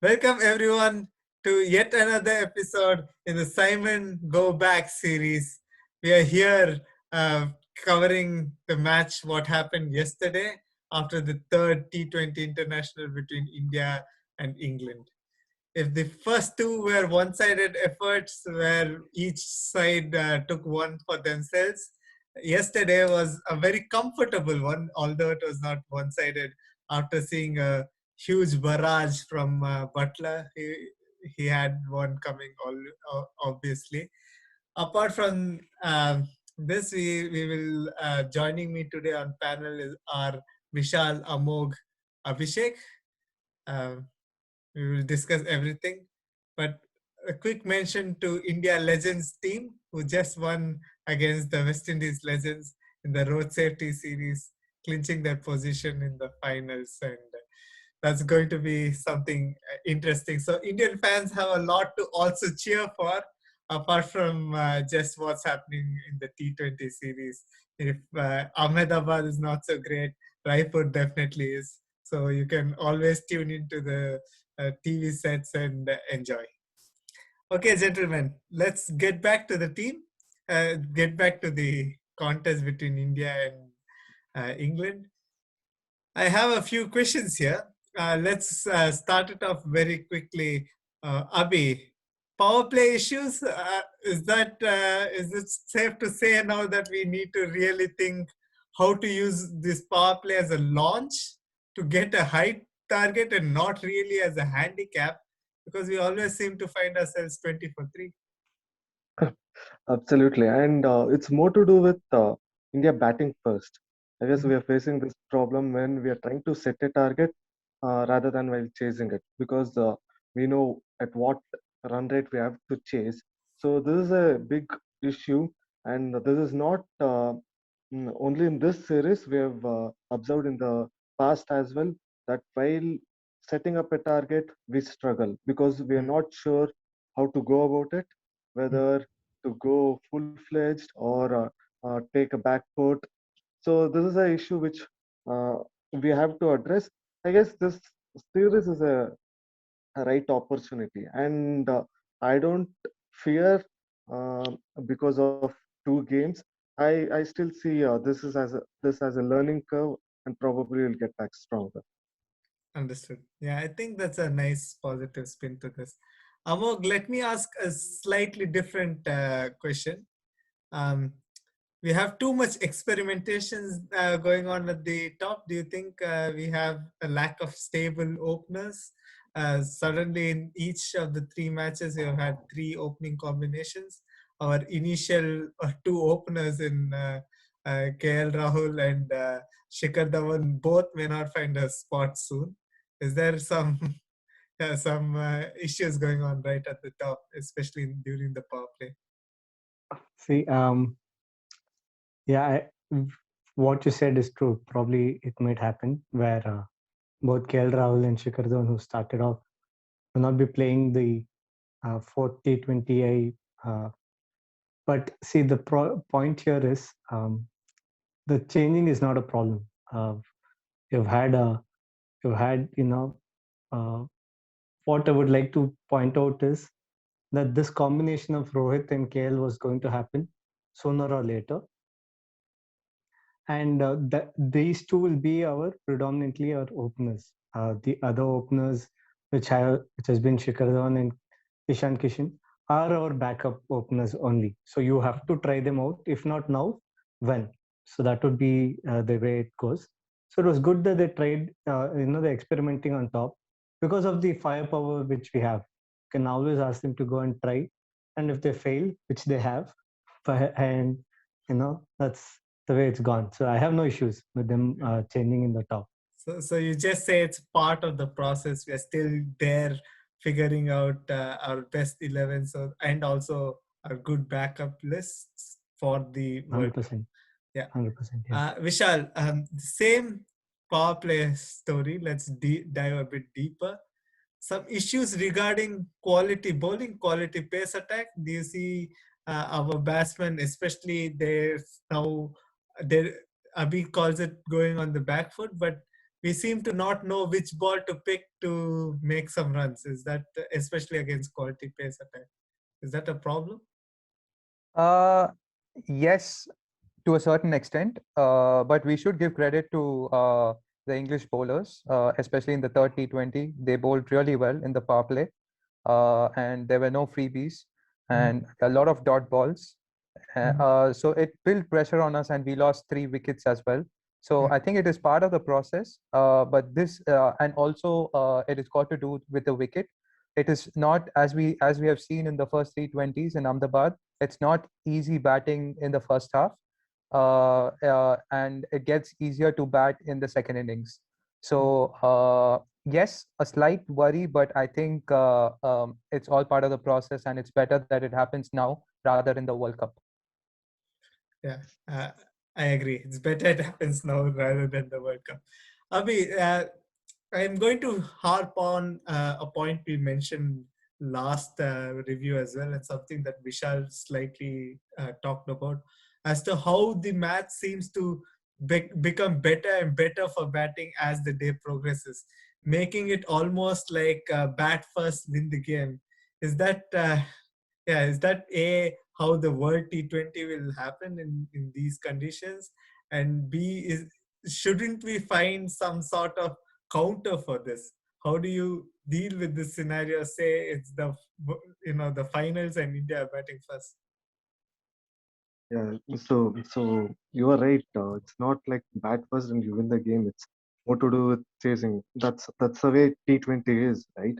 Welcome everyone to yet another episode in the Simon Go Back series. We are here uh, covering the match, what happened yesterday after the third T20 international between India and England. If the first two were one-sided efforts where each side took one for themselves, yesterday was a very comfortable one, although it was not one-sided. After seeing a huge barrage from Butler, he had one coming, obviously. Apart from this, we will joining me today on panel is our Vishal, Amog, Abhishek. Um, we will discuss everything. But a quick mention to India Legends team who just won against the West Indies Legends in the road safety series, clinching their position in the finals. And that's going to be something interesting. So Indian fans have a lot to also cheer for, apart from just what's happening in the T20 series. If Ahmedabad is not so great, Raipur definitely is. So you can always tune into the TV sets and enjoy. Okay, gentlemen, let's get back to the team. Get back to the contest between India and England. I have a few questions here. Let's start it off very quickly. Abhi, power play issues. Is it safe to say now that we need to really think how to use this power play as a launch to get a high target and not really as a handicap, because we always seem to find ourselves 20 for 3. Absolutely. And it's more to do with India batting first. I guess we are facing this problem when we are trying to set a target rather than while chasing it because we know at what run rate we have to chase. So this is a big issue, and this is not only in this series. We have observed in the past as well that while setting up a target, we struggle because we are not sure how to go about it, whether to go full-fledged or take a back foot. So this is an issue which uh, we have to address. I guess this series is a right opportunity, and I don't fear uh, because of two games. I still see this as a learning curve, and probably will get back stronger. Understood. Yeah, I think that's a nice positive spin to this. Amog, let me ask a slightly different question. Um, we have too much experimentation going on at the top. Do you think we have a lack of stable openers? Suddenly, in each of the three matches, we have had three opening combinations. Our initial two openers in KL Rahul and Shikhar Dhawan both may not find a spot soon. Is there some some issues going on right at the top, especially during the power play? See, yeah, what you said is true. Probably it might happen where both KL Rahul and Shikhar Dhawan, who started off, will not be playing the 40-20. But see, the point here is the changing is not a problem. You've had you've had uh, what I would like to point out is that this combination of Rohit and KL was going to happen sooner or later, and these two will be our predominantly our openers. The other openers, which has been Shikhar Dhawan and Ishan Kishan, are our backup openers only. So you have to try them out. If not now, when? So that would be the way it goes. So it was good that they tried. They're experimenting on top because of the firepower which we have. You can always ask them to go and try, and if they fail, which they have, and that's the way it's gone. So I have no issues with them changing in the top. So you just say it's part of the process. We are still there figuring out our best 11, so and also our good backup lists for the World Cup. 100%. Yeah. 100%. Yeah. Vishal, same power play story. Let's dive a bit deeper. Some issues regarding quality bowling, quality pace attack. Do you see our batsmen, especially there's now, there Abhi calls it going on the back foot, but we seem to not know which ball to pick to make some runs. Is that especially against quality pace attack? Is that a problem? Uh, yes, to a certain extent, but we should give credit to the English bowlers, especially in the third T20. They bowled really well in the power play, and there were no freebies and a lot of dot balls. So it built pressure on us, and we lost 3 wickets as well. So I think it is part of the process, but this and also it is got to do with the wicket. It is not, as we have seen in the first T20s in Ahmedabad. It's not easy batting in the first half, and it gets easier to bat in the second innings. So yes, a slight worry, but I think it's all part of the process, and it's better that it happens now rather in the World Cup. Yeah, I agree. It's better it happens now rather than the World Cup. Abhi, I'm going to harp on a point we mentioned last review as well, and something that Vishal slightly talked about, as to how the match seems to become better and better for batting as the day progresses, making it almost like bat first, win the game. Is that is that how the World T20 will happen in these conditions? And B, shouldn't we find some sort of counter for this? How do you deal with this scenario? Say it's the finals and India are batting first. Yeah, so you are right. It's not like bat first and you win the game. It's more to do with chasing. That's the way T20 is, right?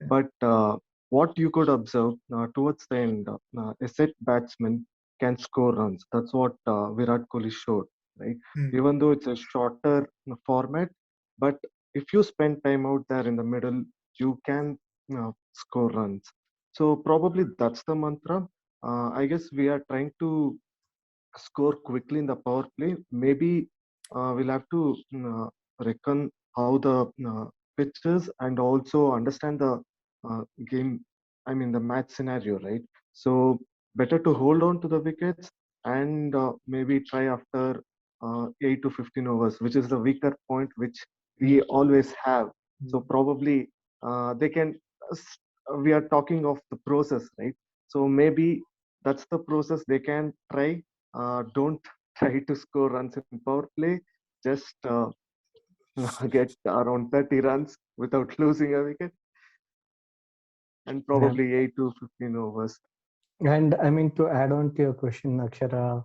Yeah. But what you could observe towards the end, a set batsman can score runs. That's what Virat Kohli showed, right? Even though it's a shorter format, but if you spend time out there in the middle, you can score runs. So probably that's the mantra. I guess we are trying to score quickly in the power play. Maybe we'll have to reckon how the pitch is and also understand the game, I mean, the match scenario, right? So, better to hold on to the wickets and maybe try after 8 to 15 overs, which is the weaker point which we always have. So, probably they can, we are talking of the process, right? So, maybe that's the process they can try. Don't try to score runs in power play. Just get around 30 runs without losing a wicket, and probably 8 to 15 overs. And I mean, to add on to your question, Akshara,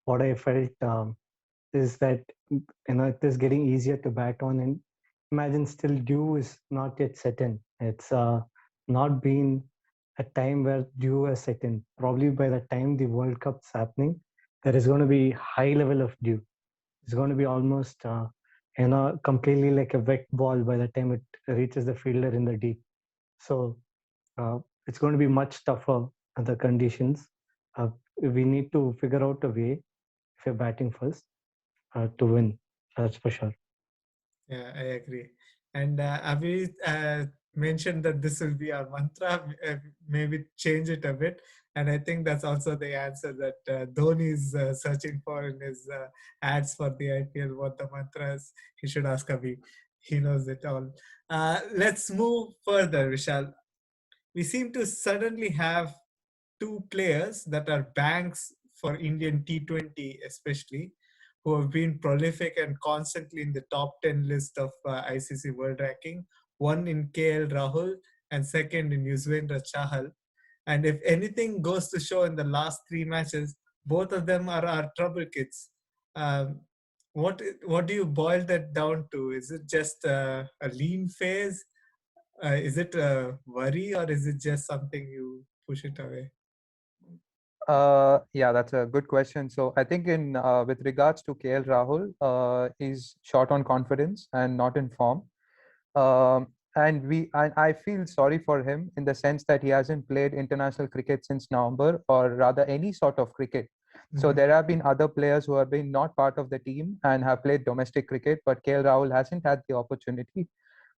what I felt is that it is getting easier to bat on, and imagine still dew is not yet set in. It's not been a time where dew has set in. Probably by the time the World Cup's happening, there is going to be high level of dew. It's going to be almost completely like a wet ball by the time it reaches the fielder in the deep. So it's going to be much tougher the conditions. We need to figure out a way, if you're batting first, to win. That's for sure. Yeah, I agree. And Abhi mentioned that this will be our mantra. Maybe change it a bit. And I think that's also the answer that Dhoni is searching for in his ads for the IPL. What the mantra is, he should ask Abhi. He knows it all. Let's move further, Vishal. We seem to suddenly have two players that are banks for Indian T20, especially, who have been prolific and constantly in the top 10 list of ICC World Ranking. One in KL Rahul and second in Yuzvendra Chahal. And if anything goes to show in the last 3 matches, both of them are our trouble kids. Um, what do you boil that down to? Is it just a lean phase? Is it a worry, or is it just something you push it away? Yeah, that's a good question. So I think in with regards to KL Rahul, he's short on confidence and not in form. And I feel sorry for him in the sense that he hasn't played international cricket since November, or rather any sort of cricket. So there have been other players who have been not part of the team and have played domestic cricket, but KL Rahul hasn't had the opportunity.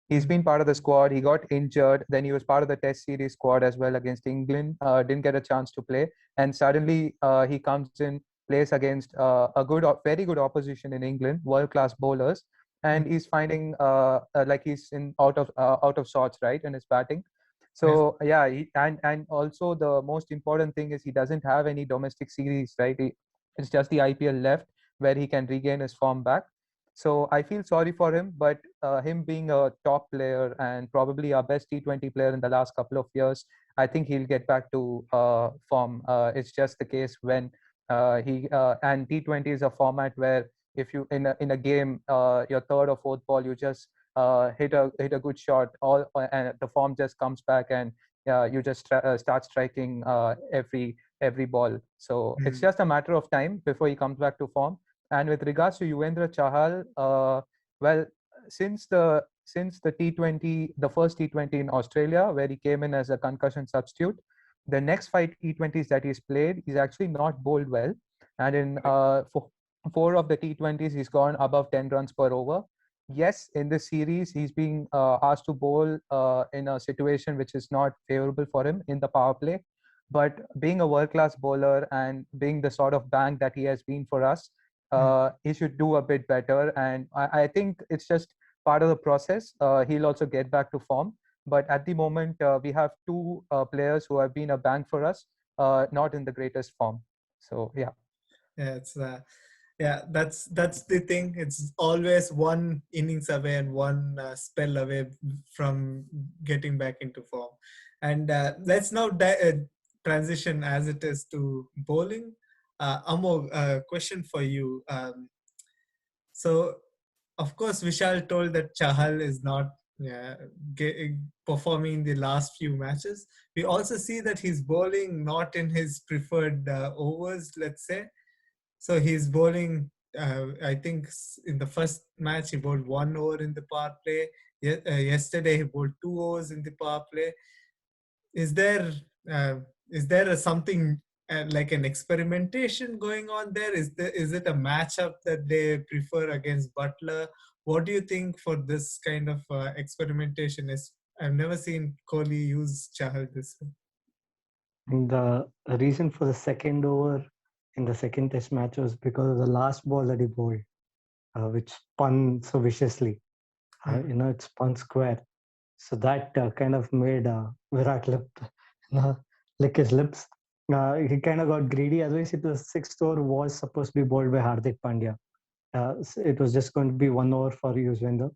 He's been part of the squad. He got injured. Then he was part of the Test series squad as well against England. Didn't get a chance to play, and suddenly he comes in, plays against very good opposition in England, world-class bowlers, and he's finding like he's out of sorts, right, in his batting. So yeah, and also the most important thing is he doesn't have any domestic series, right? It's just the IPL left where he can regain his form back. So I feel sorry for him, but him being a top player and probably our best T20 player in the last couple of years, I think he'll get back to form. It's just the case when he and T20 is a format where if you in a game, your third or fourth ball, you just hit a good shot, all and the form just comes back, and you just start striking every ball. So it's just a matter of time before he comes back to form. And with regards to Yuzvendra Chahal, well, since the T20, the first T20 in Australia, where he came in as a concussion substitute, the next 5 T20s that he's played, he's actually not bowled well. And in four of the T20s, he's gone above 10 runs per over. Yes, in this series, he's being asked to bowl in a situation which is not favorable for him in the power play. But being a world-class bowler and being the sort of bank that he has been for us, he should do a bit better. And I think it's just part of the process. He'll also get back to form. But at the moment, we have two players who have been a bank for us, not in the greatest form. So yeah. Yeah, it's that's the thing. It's always one innings away and one spell away from getting back into form. And let's now transition as it is to bowling. Amol, question for you. So, of course, Vishal told that Chahal is not performing in the last few matches. We also see that he's bowling not in his preferred overs, let's say. So he's bowling, I think in the first match, he bowled 1 over in the power play. Yesterday, he bowled 2 overs in the power play. Is there something like an experimentation going on there? Is it a matchup that they prefer against Butler? What do you think for this kind of experimentation? I've never seen Kohli use Chahal this way. The reason for the second over in the second test match was because of the last ball that he bowled, which spun so viciously. It spun square. So that kind of made Virat lick his lips. He kind of got greedy. Otherwise, it was sixth over was supposed to be bowled by Hardik Pandya. It was just going to be 1 over for Yuzvendra.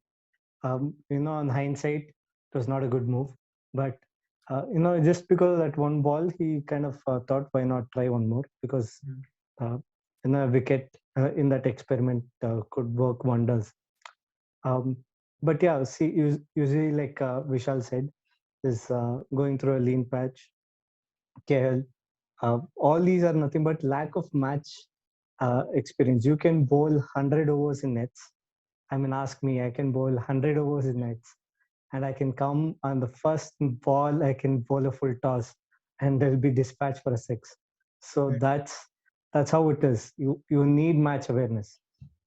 On hindsight, it was not a good move. But just because of that one ball, he kind of thought, why not try one more? Because a wicket in that experiment could work wonders. But yeah, see, usually like Vishal said, is going through a lean patch. KL, all these are nothing but lack of match experience. You can bowl 100 overs in nets. I mean, ask me, I can bowl 100 overs in nets, and I can come on the first ball, I can bowl a full toss, and there'll be dispatch for a 6. So that's how it is. You need match awareness.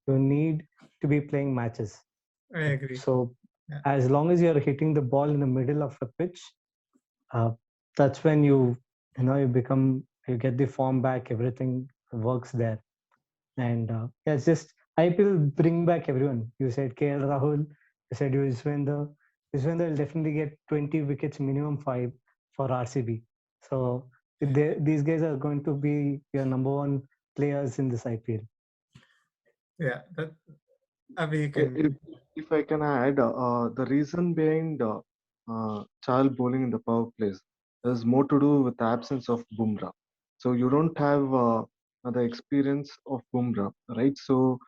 You need to be playing matches. I agree. So as long as you're hitting the ball in the middle of the pitch, that's when you get the form back, everything works there. And it's just IPL bring back everyone. You said KL Rahul, you said Yuzvendra will definitely get 20 wickets, minimum 5 for RCB. So these guys are going to be your number one players in this IPL. Yeah, if I can add, the reason behind Chahal bowling in the power plays is more to do with the absence of Bumrah. So you don't have the experience of Bumrah, right? So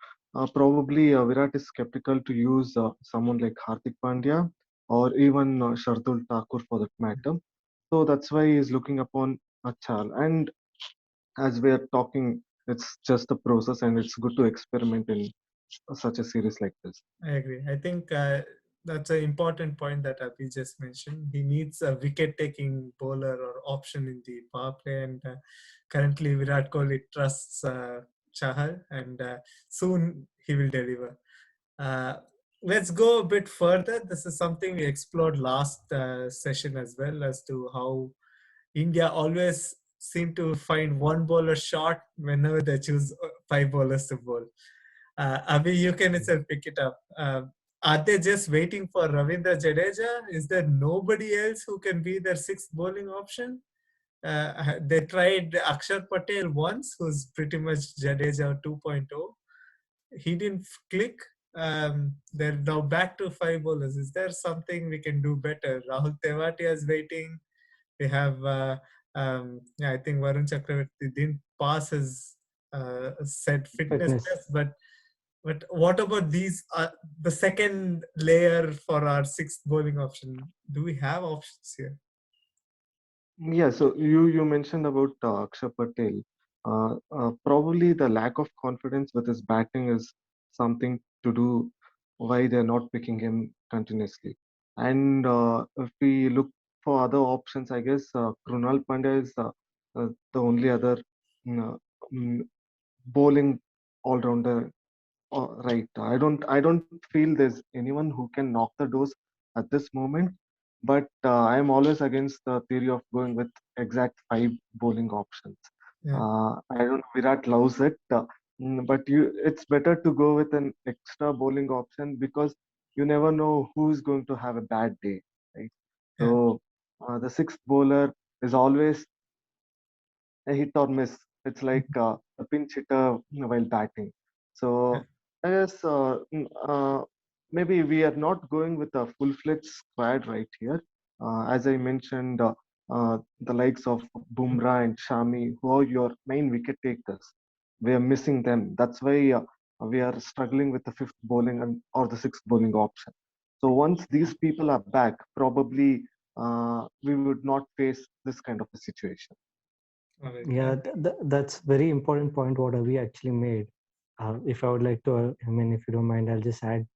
probably Virat is skeptical to use someone like Hardik Pandya or even Shardul Thakur for that matter. So that's why he's looking upon Chahal. And as we are talking, it's just a process, and it's good to experiment in such a series like this. I agree. I think that's an important point that Abhi just mentioned. He needs a wicket-taking bowler or option in the power play, and currently Virat Kohli trusts Chahal, and soon he will deliver. Let's go a bit further. This is something we explored last session as well, as to how India always seem to find one bowler short whenever they choose 5 bowlers to bowl. Abhi, you can itself pick it up. Are they just waiting for Ravindra Jadeja? Is there nobody else who can be their sixth bowling option? They tried Akshar Patel once, who's pretty much Jadeja 2.0. He didn't click. They're now back to five bowlers. Is there something we can do better? Rahul Tewatia is waiting. We have, I think Varun Chakravarti didn't pass his said fitness test, but what about these? The second layer for our sixth bowling option. Do we have options here? Yeah, so you mentioned about Akshar Patel. Probably the lack of confidence with his batting is something to do why they're not picking him continuously. And if we look for other options, I guess Krunal Pandya is the only other mm, mm, bowling all-rounder. Right. I don't feel there's anyone who can knock the doors at this moment. But I am always against the theory of going with exact five bowling options. Yeah. I don't. Virat loves it, but it's better to go with an extra bowling option because you never know who's going to have a bad day, right? Yeah. So the sixth bowler is always a hit or miss. It's like a pinch hitter while batting. Yeah. So I guess maybe we are not going with a full-fledged squad right here. As I mentioned, the likes of Bumrah and Shami, who are your main wicket takers, we are missing them. That's why we are struggling with the fifth bowling or the sixth bowling option. So once these people are back, probably we would not face this kind of a situation. All right. Yeah, that's very important point what we actually made. If I would like to, I mean, if you don't mind, I'll just add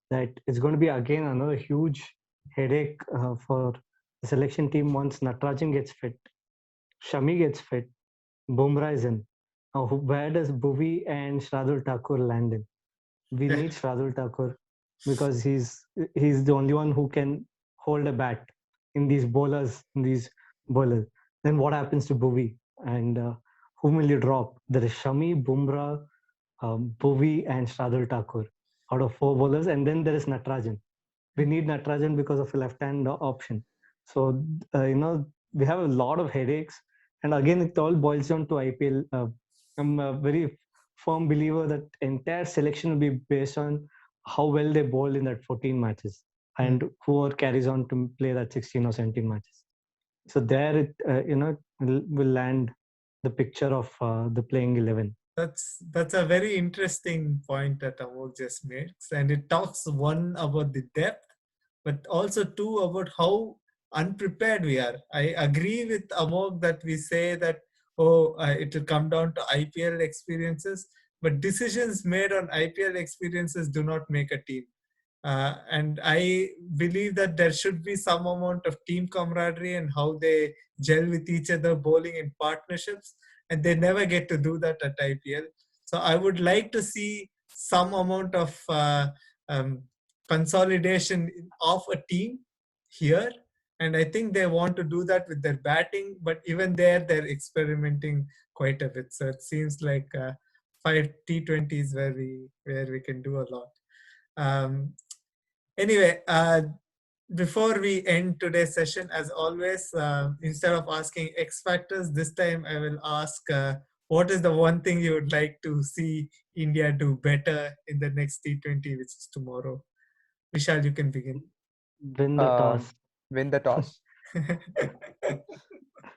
that it's going to be again another huge headache for the selection team once Natarajan gets fit, Shami gets fit, Bumrah is in. Now, where does Bhuvi and Shradul Thakur land in? We Yeah. need Shradul Thakur because he's the only one who can hold a bat in these bowlers. Then what happens to Bhuvi? And whom will you drop? There is Shami, Bumrah, Bhuvi, and Shradul Thakur out of four bowlers, and then there is Natarajan. We need Natarajan because of a left-hand option. So we have a lot of headaches, and again, it all boils down to IPL. I'm a very firm believer that entire selection will be based on how well they bowl in that 14 matches and whoever carries on to play that 16 or 17 matches. So there, will land the picture of the playing 11. That's a very interesting point that Amol just made, and it talks one about the depth, but also two about how unprepared we are. I agree with Amol that we say that it will come down to IPL experiences, but decisions made on IPL experiences do not make a team. And I believe that there should be some amount of team camaraderie and how they gel with each other, bowling in partnerships, and they never get to do that at IPL. So I would like to see some amount of um, consolidation of a team here. And I think they want to do that with their batting, but even there, they're experimenting quite a bit. So it seems like five T20s where we can do a lot. Anyway, before we end today's session, as always, instead of asking X factors, this time I will ask what is the one thing you would like to see India do better in the next T20, which is tomorrow? Vishal, you can begin. Win the toss. Win the toss.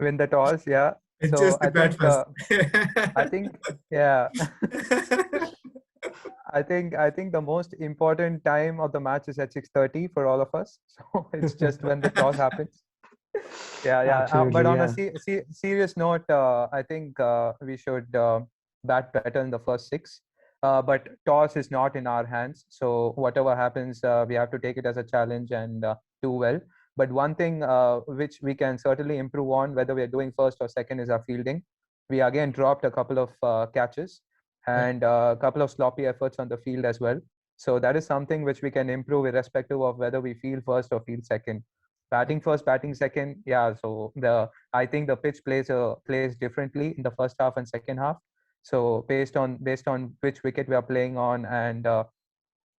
Win the toss, yeah. It's So just the bat first. I think, yeah. I think the most important time of the match is at 6:30 for all of us. So it's just when the toss happens. Yeah. Absolutely, But on yeah. a serious note, I think we should bat better in the first six. But toss is not in our hands. So whatever happens, we have to take it as a challenge and do well. But one thing which we can certainly improve on, whether we're doing first or second, is our fielding. We again dropped a couple of catches and a couple of sloppy efforts on the field as well. So that is something which we can improve irrespective of whether we field first or field second. Batting first, batting second, yeah. So I think the pitch plays differently in the first half and second half. So based on which wicket we are playing on and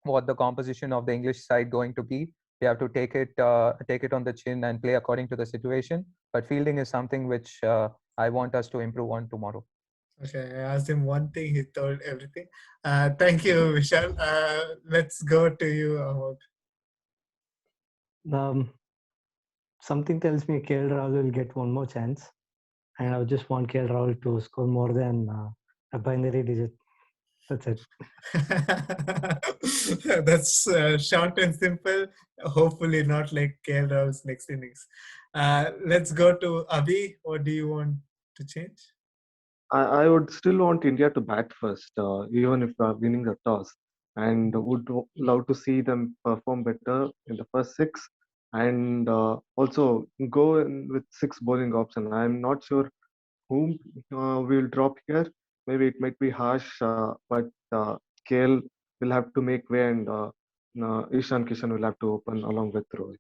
what the composition of the English side going to be, we have to take it on the chin and play according to the situation. But fielding is something which I want us to improve on tomorrow. Okay, I asked him one thing, he told everything. Thank you, Vishal. Let's go to you, Amod. Something tells me KL Rahul will get one more chance, and I would just want KL Rahul to score more than a binary digit. That's it. That's short and simple. Hopefully not like KL Rahul's next innings. Let's go to Abhi. What do you want to change? I would still want India to bat first, even if we are winning the toss, and would love to see them perform better in the first six, and also go in with six bowling option. I'm not sure whom we'll drop here. Maybe it might be Harsh, but KL will have to make way, and Ishan Kishan will have to open along with Rohit.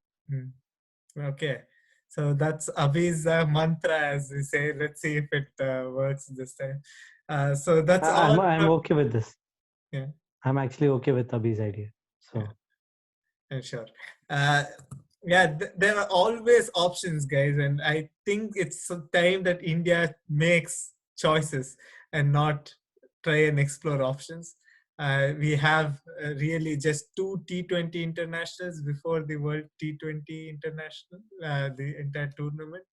Okay. So that's Abhi's mantra, as we say. Let's see if it works this time. So that's all. I'm okay with this. Yeah. I'm actually okay with Abhi's idea. So. Yeah. I'm sure. There are always options, guys, and I think it's time that India makes choices and not try and explore options. We have really just 2 T20 internationals before the World T20 International, the entire tournament.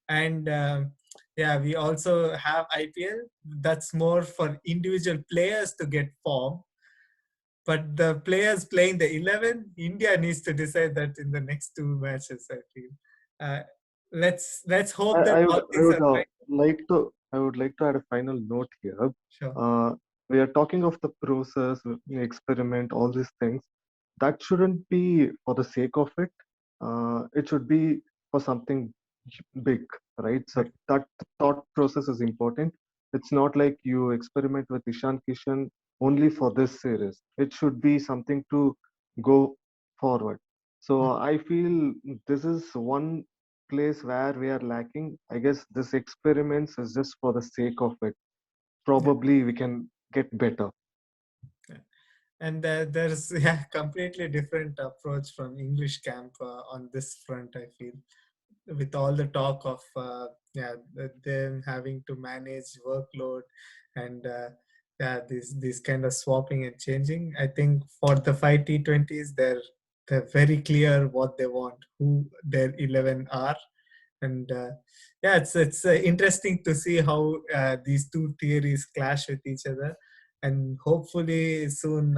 And we also have IPL. That's more for individual players to get form. But the players playing the 11, India needs to decide that in the next 2 matches, I feel. Let's hope that all things are right. I would like to add a final note here. Sure. We are talking of the process, the experiment, all these things. That shouldn't be for the sake of it. It should be for something big, right? So that thought process is important. It's not like you experiment with Ishan Kishan only for this series. It should be something to go forward. So I feel this is one place where we are lacking. I guess this experiments is just for the sake of it. Probably we can get better. And there's a completely different approach from English camp on this front, I feel. With all the talk of them having to manage workload and this kind of swapping and changing, I think for the 5 T20s, they're very clear what they want, who their 11 are. And it's interesting to see how these two theories clash with each other. And hopefully soon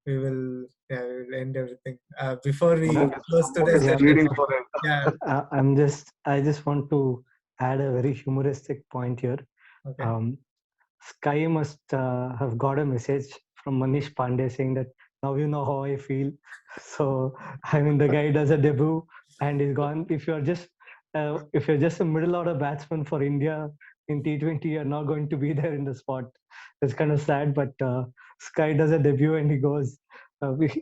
we will end everything. Before we close today's episode, I just want to add a very humoristic point here. Okay. Sky must have got a message from Manish Pandey saying that now you know how I feel. So I mean, the guy does a debut and he's gone. If you're just a middle order batsman for India in T20, you're not going to be there in the spot. It's kind of sad, but Sky does a debut and he goes.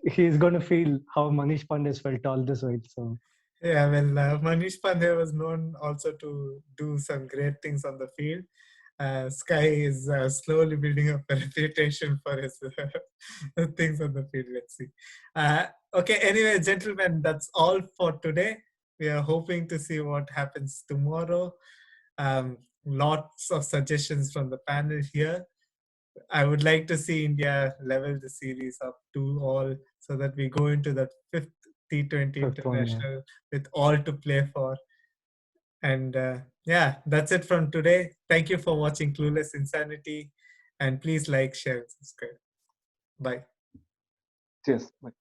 He's going to feel how Manish Pandey felt all this while. So. Yeah, well, Manish Pandey was known also to do some great things on the field. Sky is slowly building up a reputation for his things on the field. Let's see. Okay, anyway, gentlemen, that's all for today. We are hoping to see what happens tomorrow. Lots of suggestions from the panel here. I would like to see India level the series up 2-2 so that we go into that 5th T20 international with all to play for. And that's it from today. Thank you for watching Clueless Insanity. And please like, share, and subscribe. Bye. Cheers. Bye.